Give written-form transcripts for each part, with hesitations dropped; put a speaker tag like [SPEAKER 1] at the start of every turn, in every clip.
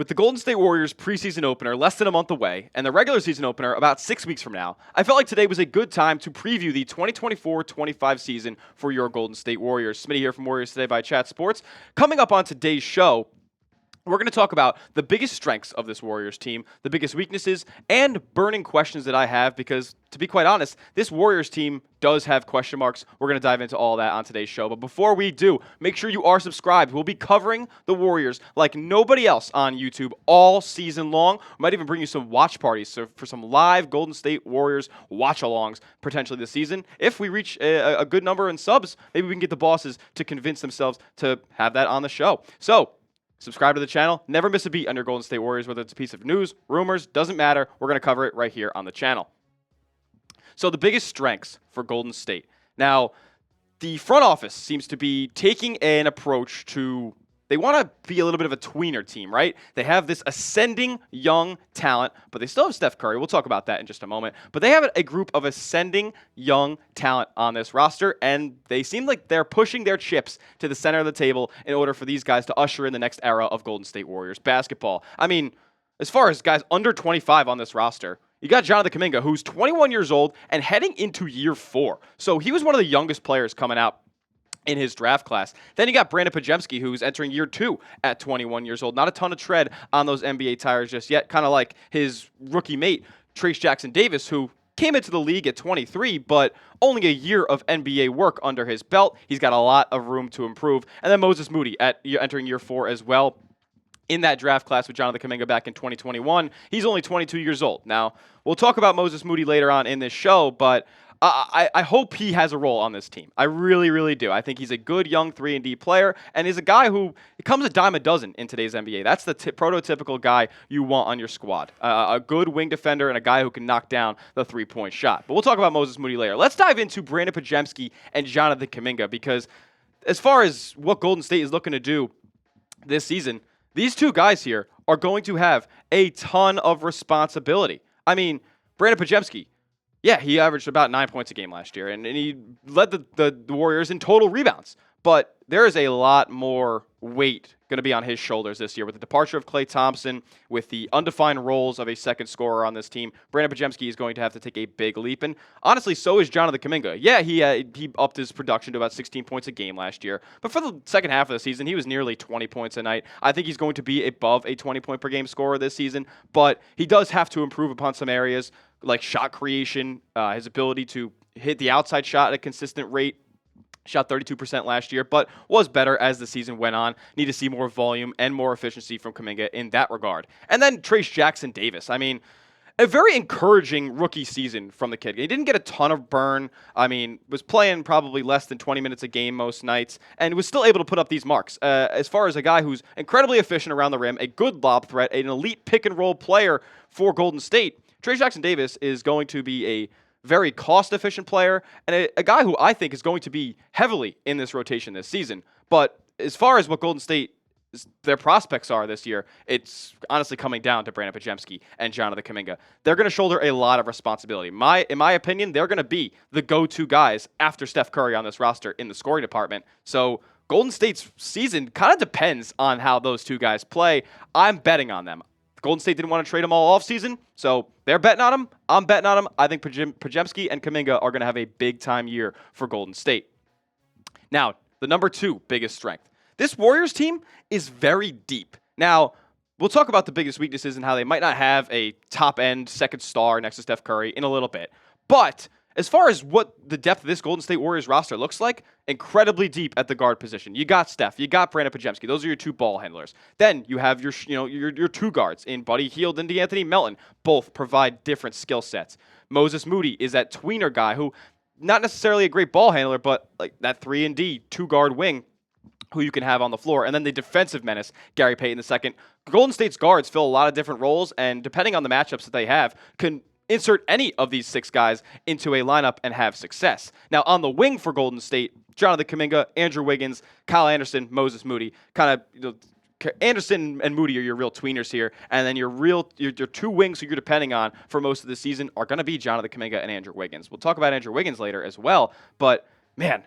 [SPEAKER 1] With the Golden State Warriors preseason opener less than a month away and the regular season opener about 6 weeks from now, I felt like today was a good time to preview the 2024-25 season for your Golden State Warriors. Smitty here from Warriors Today by Chat Sports. Coming up on today's show, we're going to talk about the biggest strengths of this Warriors team, the biggest weaknesses, and burning questions that I have because, to be quite honest, this Warriors team does have question marks. We're going to dive into all that on today's show. But before we do, make sure you are subscribed. We'll be covering the Warriors like nobody else on YouTube all season long. We might even bring you some watch parties for some live Golden State Warriors watch-alongs potentially this season. If we reach a good number in subs, maybe we can get the bosses to convince themselves to have that on the show. So, subscribe to the channel. Never miss a beat on your Golden State Warriors, whether it's a piece of news, rumors, doesn't matter. We're going to cover it right here on the channel. So the biggest strengths for Golden State. Now, the front office seems to be taking an approach to, they want to be a little bit of a tweener team, right? They have this ascending young talent, but they still have Steph Curry. We'll talk about that in just a moment. But they have a group of ascending young talent on this roster, and they seem like they're pushing their chips to the center of the table in order for these guys to usher in the next era of Golden State Warriors basketball. I mean, as far as guys under 25 on this roster, you got Jonathan Kuminga, who's 21 years old and heading into year 4. So he was one of the youngest players coming out in his draft class. Then you got Brandin Podziemski, who's entering year 2 at 21 years old. Not a ton of tread on those NBA tires just yet, kind of like his rookie mate, Trayce Jackson-Davis, who came into the league at 23, but only a year of NBA work under his belt. He's got a lot of room to improve. And then Moses Moody entering year 4 as well. In that draft class with Jonathan Kuminga back in 2021. He's only 22 years old. Now, we'll talk about Moses Moody later on in this show, but I hope he has a role on this team. I really, really do. I think he's a good young 3-and-D player, and he's a guy who comes a dime a dozen in today's NBA. That's the prototypical guy you want on your squad. A good wing defender and a guy who can knock down the three-point shot. But we'll talk about Moses Moody later. Let's dive into Brandin Podziemski and Jonathan Kuminga, because as far as what Golden State is looking to do this season, these two guys here are going to have a ton of responsibility. I mean, Brandin Podziemski, yeah, he averaged about 9 points a game last year, and he led the Warriors in total rebounds. But there is a lot more weight going to be on his shoulders this year with the departure of Klay Thompson, with the undefined roles of a second scorer on this team. Brandin Podziemski is going to have to take a big leap, and honestly, so is Jonathan Kuminga. Yeah, he upped his production to about 16 points a game last year, but for the second half of the season, he was nearly 20 points a night. I think he's going to be above a 20-point-per-game scorer this season, but he does have to improve upon some areas like shot creation, his ability to hit the outside shot at a consistent rate. Shot 32% last year, but was better as the season went on. Need to see more volume and more efficiency from Kuminga in that regard. And then Trayce Jackson-Davis. I mean, a very encouraging rookie season from the kid. He didn't get a ton of burn. I mean, was playing probably less than 20 minutes a game most nights, and was still able to put up these marks. As far as a guy who's incredibly efficient around the rim, a good lob threat, an elite pick-and-roll player for Golden State, Trayce Jackson-Davis is going to be a very cost-efficient player, and a guy who I think is going to be heavily in this rotation this season. But as far as what Golden State, their prospects are this year, it's honestly coming down to Brandin Podziemski and Jonathan Kuminga. They're going to shoulder a lot of responsibility. In my opinion, they're going to be the go-to guys after Steph Curry on this roster in the scoring department. So Golden State's season kind of depends on how those two guys play. I'm betting on them. Golden State didn't want to trade them all offseason, so they're betting on them. I'm betting on them. I think Podziemski and Kuminga are going to have a big-time year for Golden State. Now, the number 2 biggest strength. This Warriors team is very deep. Now, we'll talk about the biggest weaknesses and how they might not have a top-end second star next to Steph Curry in a little bit. But as far as what the depth of this Golden State Warriors roster looks like, incredibly deep at the guard position. You got Steph, you got Brandin Podziemski. Those are your 2 ball handlers. Then you have your 2 guards in Buddy Hield and DeAnthony Melton. Both provide different skill sets. Moses Moody is that tweener guy who, not necessarily a great ball handler, but like that 3-and-D 2-guard wing who you can have on the floor. And then the defensive menace, Gary Payton II. Golden State's guards fill a lot of different roles, and depending on the matchups that they have, can insert any of these 6 guys into a lineup and have success. Now, on the wing for Golden State, Jonathan Kuminga, Andrew Wiggins, Kyle Anderson, Moses Moody. Kind of, Anderson and Moody are your real tweeners here, and then your 2 wings who you're depending on for most of the season are going to be Jonathan Kuminga and Andrew Wiggins. We'll talk about Andrew Wiggins later as well, but man,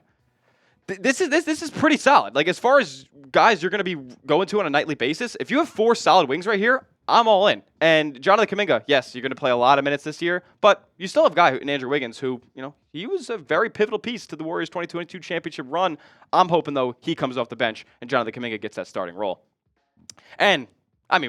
[SPEAKER 1] This is pretty solid. Like, as far as guys you're going to be going to on a nightly basis, if you have 4 solid wings right here, I'm all in. And Jonathan Kuminga, yes, you're going to play a lot of minutes this year, but you still have a guy in Andrew Wiggins who, he was a very pivotal piece to the Warriors' 2022 championship run. I'm hoping, though, he comes off the bench and Jonathan Kuminga gets that starting role. And,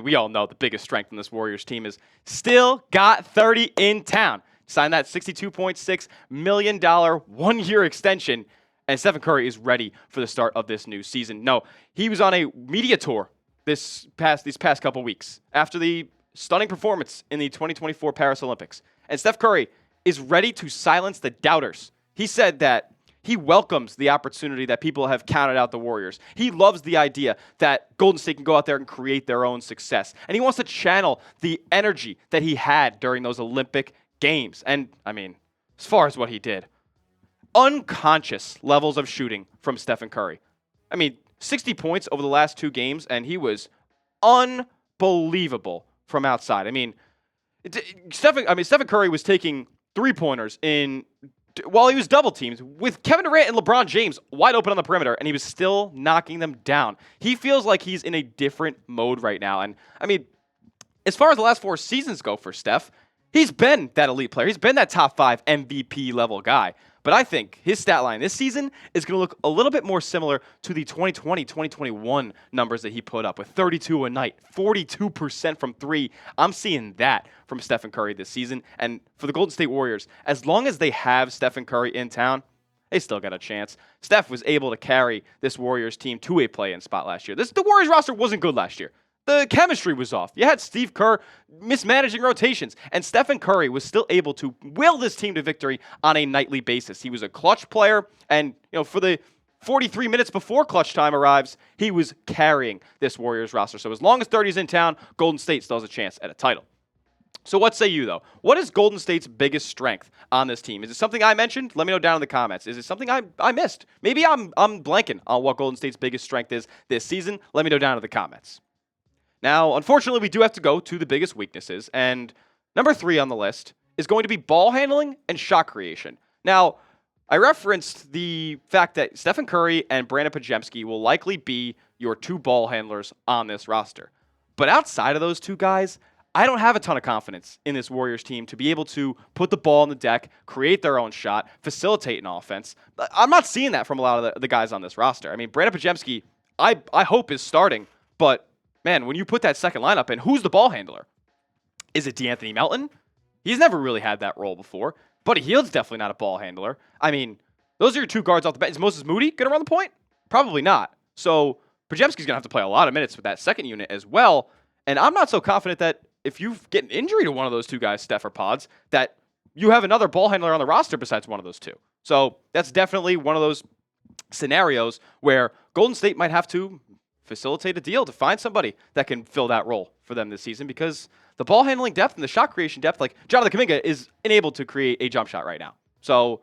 [SPEAKER 1] we all know the biggest strength in this Warriors team is still got 30 in town. Signed that $62.6 million one-year extension. And Stephen Curry is ready for the start of this new season. No, he was on a media tour these past couple weeks after the stunning performance in the 2024 Paris Olympics. And Steph Curry is ready to silence the doubters. He said that he welcomes the opportunity that people have counted out the Warriors. He loves the idea that Golden State can go out there and create their own success. And he wants to channel the energy that he had during those Olympic Games. And, as far as what he did, unconscious levels of shooting from Stephen Curry. 60 points over the last 2 games, and he was unbelievable from outside. Stephen Curry was taking 3-pointers while he was double teamed with Kevin Durant and LeBron James wide open on the perimeter, and he was still knocking them down. He feels like he's in a different mode right now. And, as far as the last 4 seasons go for Steph, he's been that elite player. He's been that top 5 MVP level guy. But I think his stat line this season is going to look a little bit more similar to the 2020-2021 numbers that he put up with 32 a night, 42% from 3. I'm seeing that from Stephen Curry this season. And for the Golden State Warriors, as long as they have Stephen Curry in town, they still got a chance. Steph was able to carry this Warriors team to a play-in spot last year. The Warriors roster wasn't good last year. The chemistry was off. You had Steve Kerr mismanaging rotations, and Stephen Curry was still able to will this team to victory on a nightly basis. He was a clutch player, and for the 43 minutes before clutch time arrives, he was carrying this Warriors roster. So as long as 30's in town, Golden State still has a chance at a title. So what say you, though? What is Golden State's biggest strength on this team? Is it something I mentioned? Let me know down in the comments. Is it something I missed? Maybe I'm blanking on what Golden State's biggest strength is this season. Let me know down in the comments. Now, unfortunately, we do have to go to the biggest weaknesses, and number 3 on the list is going to be ball handling and shot creation. Now, I referenced the fact that Stephen Curry and Brandin Podziemski will likely be your 2 ball handlers on this roster. But outside of those 2 guys, I don't have a ton of confidence in this Warriors team to be able to put the ball on the deck, create their own shot, facilitate an offense. I'm not seeing that from a lot of the guys on this roster. Brandin Podziemski, I hope is starting, but man, when you put that second lineup in, who's the ball handler? Is it DeAnthony Melton? He's never really had that role before. Buddy Hield's definitely not a ball handler. Those are your 2 guards off the bench. Is Moses Moody going to run the point? Probably not. So Podziemski's going to have to play a lot of minutes with that second unit as well. And I'm not so confident that if you get an injury to one of those 2 guys, Steph or Pods, that you have another ball handler on the roster besides one of those 2. So that's definitely one of those scenarios where Golden State might have to facilitate a deal to find somebody that can fill that role for them this season, because the ball handling depth and the shot creation depth, like Jonathan Kuminga, is unable to create a jump shot right now. So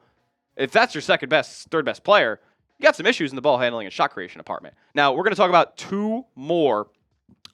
[SPEAKER 1] if that's your second best, third best player, you got some issues in the ball handling and shot creation department. Now, we're going to talk about 2 more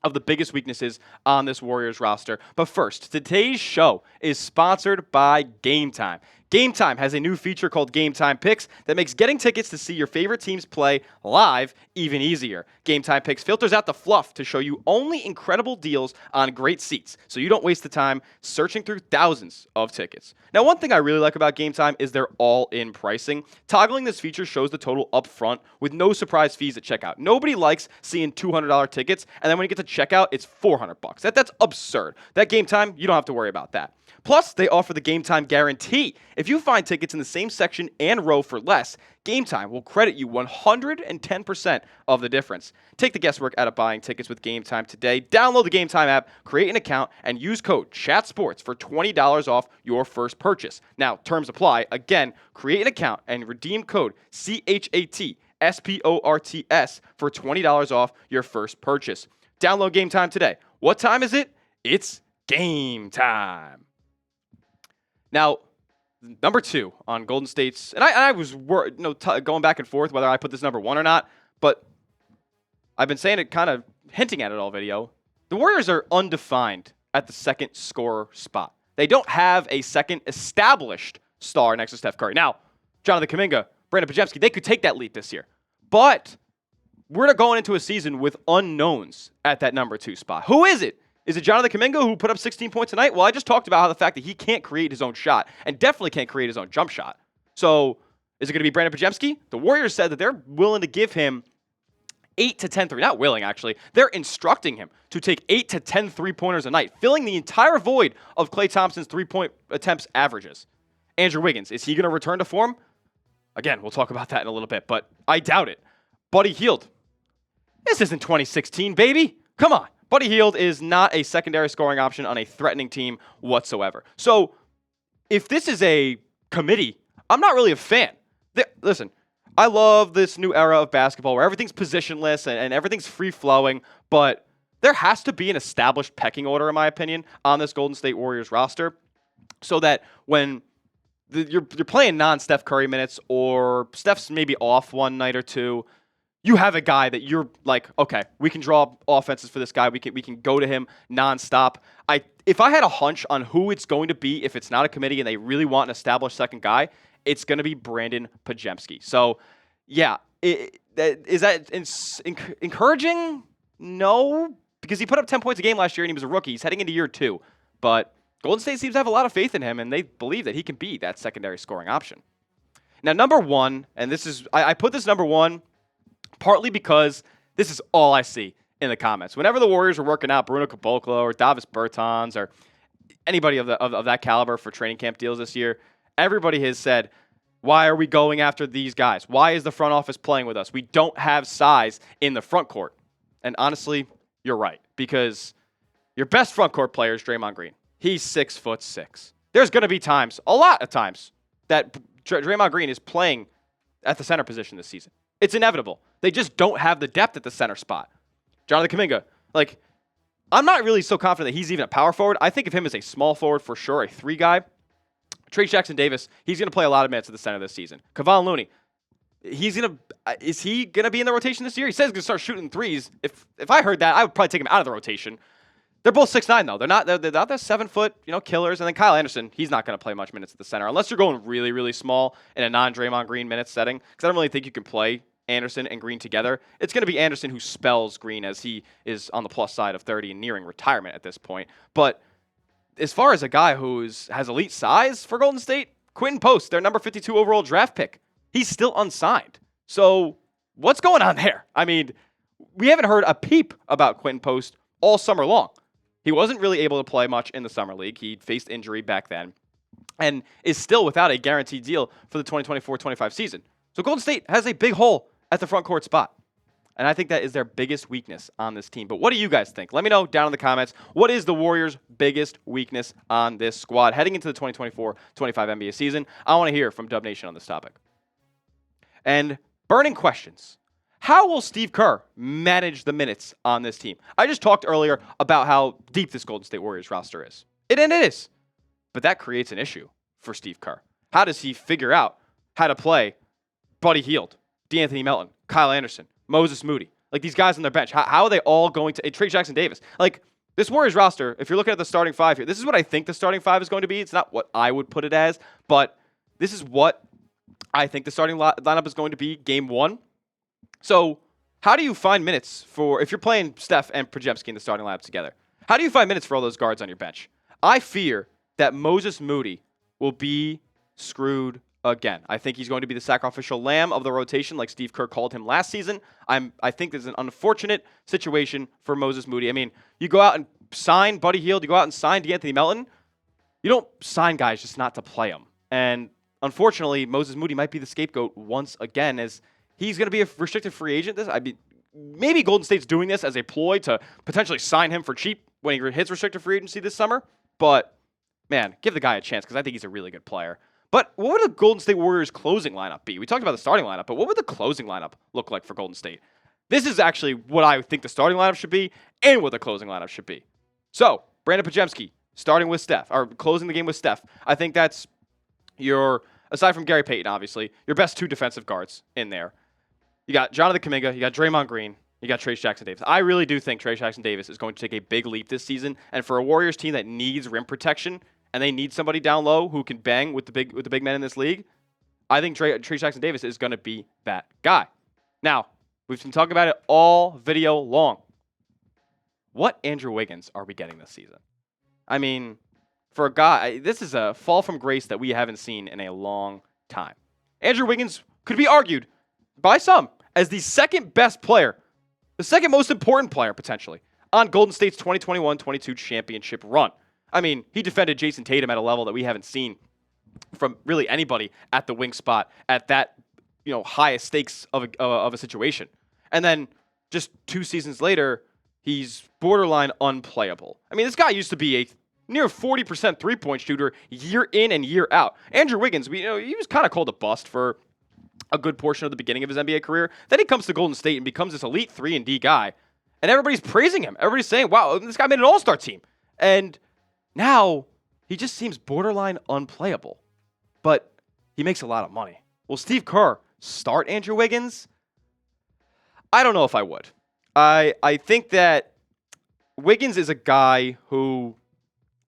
[SPEAKER 1] of the biggest weaknesses on this Warriors roster. But first, today's show is sponsored by Game Time. Game Time has a new feature called Game Time Picks that makes getting tickets to see your favorite teams play live even easier. Game Time Picks filters out the fluff to show you only incredible deals on great seats, so you don't waste the time searching through thousands of tickets. Now, one thing I really like about Game Time is their all-in pricing. Toggling this feature shows the total up front with no surprise fees at checkout. Nobody likes seeing $200 tickets, and then when you get to checkout, it's $400. That's absurd. That Game Time, you don't have to worry about that. Plus, they offer the Game Time guarantee. If you find tickets in the same section and row for less, Game Time will credit you 110% of the difference. Take the guesswork out of buying tickets with Game Time today. Download the Game Time app, create an account, and use code CHATSPORTS for $20 off your first purchase. Now, terms apply. Again, create an account and redeem code CHATSPORTS for $20 off your first purchase. Download Game Time today. What time is it? It's game time. Now, number 2 on Golden State's, and I was going back and forth whether I put this number 1 or not, but I've been saying it, kind of hinting at it all video. The Warriors are undefined at the second scorer spot. They don't have a second established star next to Steph Curry. Now, Jonathan Kuminga Brandin Podziemski, they could take that leap this year. But we're going into a season with unknowns at that number 2 spot. Who is it? Is it Jonathan Kuminga who put up 16 points tonight? Well, I just talked about how the fact that he can't create his own shot and definitely can't create his own jump shot. So is it going to be Brandin Podziemski? The Warriors said that they're willing to give him 8 to 10 not willing, actually. They're instructing him to take 8 to 10 3-pointers a night, filling the entire void of Klay Thompson's 3-point attempts averages. Andrew Wiggins, is he going to return to form? Again, we'll talk about that in a little bit, but I doubt it. Buddy Hield. This isn't 2016, baby. Come on. Buddy Hield is not a secondary scoring option on a threatening team whatsoever. So if this is a committee, I'm not really a fan. Listen, I love this new era of basketball where everything's positionless and everything's free-flowing, but there has to be an established pecking order, in my opinion, on this Golden State Warriors roster so that when you're playing non-Steph Curry minutes or Steph's maybe off one night or two, you have a guy that you're like, okay, we can draw offenses for this guy. We can go to him nonstop. If I had a hunch on who it's going to be, if it's not a committee and they really want an established second guy, it's going to be Brandin Podziemski. So, yeah, is that encouraging? No, because he put up 10 points a game last year and he was a rookie. He's heading into year 2. But Golden State seems to have a lot of faith in him, and they believe that he can be that secondary scoring option. Now, number 1, and this is I put this number 1 partly because this is all I see in the comments. Whenever the Warriors are working out Bruno Caboclo or Davis Bertans or anybody of that caliber for training camp deals this year, everybody has said, why are we going after these guys? Why is the front office playing with us? We don't have size in the front court. And honestly, you're right, because your best front court player is Draymond Green. He's 6'6". There's going to be times, a lot of times, that Draymond Green is playing at the center position this season. It's inevitable. They just don't have the depth at the center spot. Jonathan Kuminga, I'm not really so confident that he's even a power forward. I think of him as a small forward for sure, a 3 guy. Trey Jackson-Davis, he's going to play a lot of minutes at the center this season. Kevon Looney, is he going to be in the rotation this year? He says he's going to start shooting threes. If I heard that, I would probably take him out of the rotation. They're both 6'9", though. They're not the 7-foot, killers. And then Kyle Anderson, he's not going to play much minutes at the center unless you're going really, really small in a non-Draymond Green minutes setting. Because I don't really think you can play Anderson and Green together. It's going to be Anderson who spells Green as he is on the plus side of 30 and nearing retirement at this point. But as far as a guy who has elite size for Golden State, Quentin Post, their number 52 overall draft pick, he's still unsigned. So what's going on there? I mean, we haven't heard a peep about Quentin Post all summer long. He wasn't really able to play much in the summer league. He faced injury back then and is still without a guaranteed deal for the 2024-25 season. So Golden State has a big hole at the front court spot. And I think that is their biggest weakness on this team. But what do you guys think? Let me know down in the comments. What is the Warriors' biggest weakness on this squad heading into the 2024-25 NBA season? I want to hear from Dub Nation on this topic. And burning questions. How will Steve Kerr manage the minutes on this team? I just talked earlier about how deep this Golden State Warriors roster is. And it is. But that creates an issue for Steve Kerr. How does he figure out how to play Buddy Hield, DeAnthony Melton, Kyle Anderson, Moses Moody? These guys on their bench. How are they all going to... Trey Jackson-Davis. This Warriors roster, if you're looking at the starting 5 here, this is what I think the starting 5 is going to be. It's not what I would put it as, but this is what I think the starting lineup is going to be game 1. So how do you find minutes for, if you're playing Steph and Podziemski in the starting lineup together, how do you find minutes for all those guards on your bench? I fear that Moses Moody will be screwed again. I think he's going to be the sacrificial lamb of the rotation like Steve Kerr called him last season. I think there's an unfortunate situation for Moses Moody. I mean, you go out and sign Buddy Hield, you go out and sign DeAnthony Melton. You don't sign guys just not to play them. And unfortunately, Moses Moody might be the scapegoat once again as he's going to be a restricted free agent. Maybe Golden State's doing this as a ploy to potentially sign him for cheap when he hits restricted free agency this summer. But, man, give the guy a chance because I think he's a really good player. But what would the Golden State Warriors closing lineup be? We talked about the starting lineup, but what would the closing lineup look like for Golden State? This is actually what I think the starting lineup should be and what the closing lineup should be. So, Brandin Podziemski starting with Steph, or closing the game with Steph. I think that's your, aside from Gary Payton, obviously, your best 2 defensive guards in there. You got Jonathan Kuminga, you got Draymond Green, you got Trey Jackson-Davis. I really do think Trey Jackson-Davis is going to take a big leap this season, and for a Warriors team that needs rim protection, and they need somebody down low who can bang with the big men in this league, I think Trey Jackson-Davis is going to be that guy. Now, we've been talking about it all video long. What Andrew Wiggins are we getting this season? I mean, for a guy, this is a fall from grace that we haven't seen in a long time. Andrew Wiggins could be argued by some as the second best player, the second most important player potentially on Golden State's 2021-22 championship run. I mean, he defended Jason Tatum at a level that we haven't seen from really anybody at the wing spot at that, highest stakes of a situation. And then just 2 seasons later, he's borderline unplayable. I mean, this guy used to be a near 40% three-point shooter year in and year out. Andrew Wiggins, he was kind of called a bust for a good portion of the beginning of his NBA career. Then he comes to Golden State and becomes this elite 3-and-D guy. And everybody's praising him. Everybody's saying, wow, this guy made an all-star team. And now he just seems borderline unplayable. But he makes a lot of money. Will Steve Kerr start Andrew Wiggins? I don't know if I would. I think that Wiggins is a guy who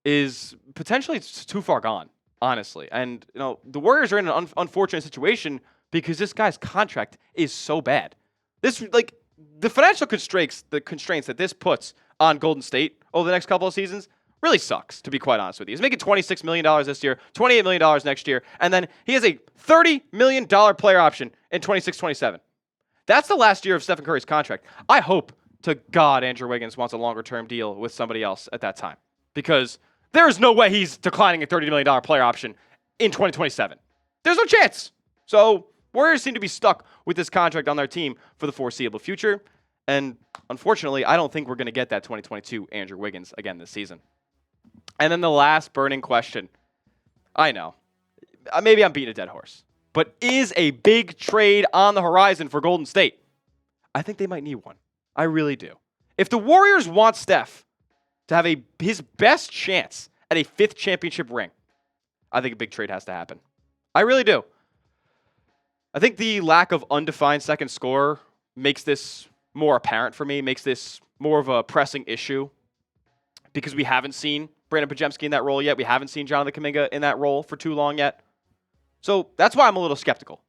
[SPEAKER 1] is potentially too far gone, honestly. And, the Warriors are in an unfortunate situation because this guy's contract is so bad. The financial constraints that this puts on Golden State over the next couple of seasons really sucks, to be quite honest with you. He's making $26 million this year, $28 million next year, and then he has a $30 million player option in 26-27. That's the last year of Stephen Curry's contract. I hope to God Andrew Wiggins wants a longer-term deal with somebody else at that time, because there is no way he's declining a $30 million player option in 2027. There's no chance. So Warriors seem to be stuck with this contract on their team for the foreseeable future, and unfortunately, I don't think we're going to get that 2022 Andrew Wiggins again this season. And then the last burning question. I know. Maybe I'm beating a dead horse. But is a big trade on the horizon for Golden State? I think they might need one. I really do. If the Warriors want Steph to have his best chance at a 5th championship ring, I think a big trade has to happen. I really do. I think the lack of undefined second scorer makes this more apparent for me, makes this more of a pressing issue, because we haven't seen Brandin Podziemski in that role yet. We haven't seen Jonathan Kuminga in that role for too long yet. So that's why I'm a little skeptical.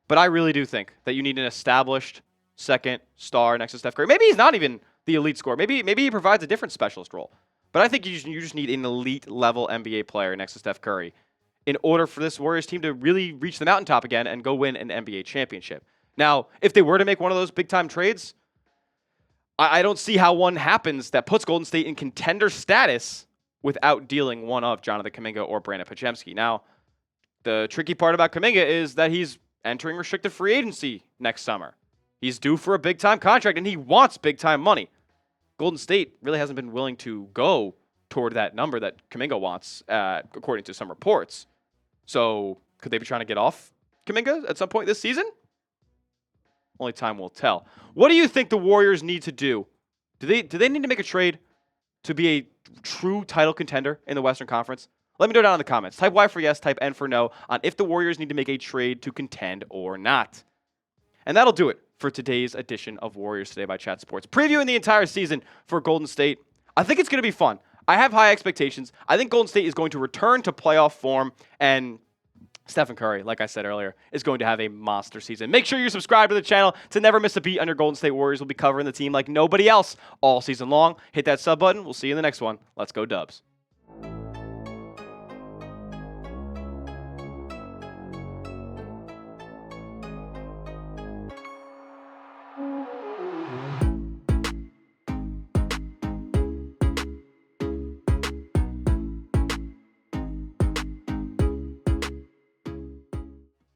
[SPEAKER 1] But I really do think that you need an established second star next to Steph Curry. Maybe he's not even the elite scorer. Maybe he provides a different specialist role. But I think you just need an elite level NBA player next to Steph Curry in order for this Warriors team to really reach the mountaintop again and go win an NBA championship. Now, if they were to make one of those big-time trades, I don't see how one happens that puts Golden State in contender status without dealing one of Jonathan Kuminga or Brandin Podziemski. Now, the tricky part about Kuminga is that he's entering restricted free agency next summer. He's due for a big-time contract, and he wants big-time money. Golden State really hasn't been willing to go toward that number that Kuminga wants, according to some reports. So, could they be trying to get off Kuminga at some point this season? Only time will tell. What do you think the Warriors need to do? Do they need to make a trade to be a true title contender in the Western Conference? Let me know down in the comments. Type Y for yes, type N for no on if the Warriors need to make a trade to contend or not. And that'll do it for today's edition of Warriors Today by Chat Sports. Previewing the entire season for Golden State. I think it's going to be fun. I have high expectations. I think Golden State is going to return to playoff form, and Stephen Curry, like I said earlier, is going to have a monster season. Make sure you subscribe to the channel to never miss a beat on your Golden State Warriors. We'll be covering the team like nobody else all season long. Hit that sub button. We'll see you in the next one. Let's go Dubs.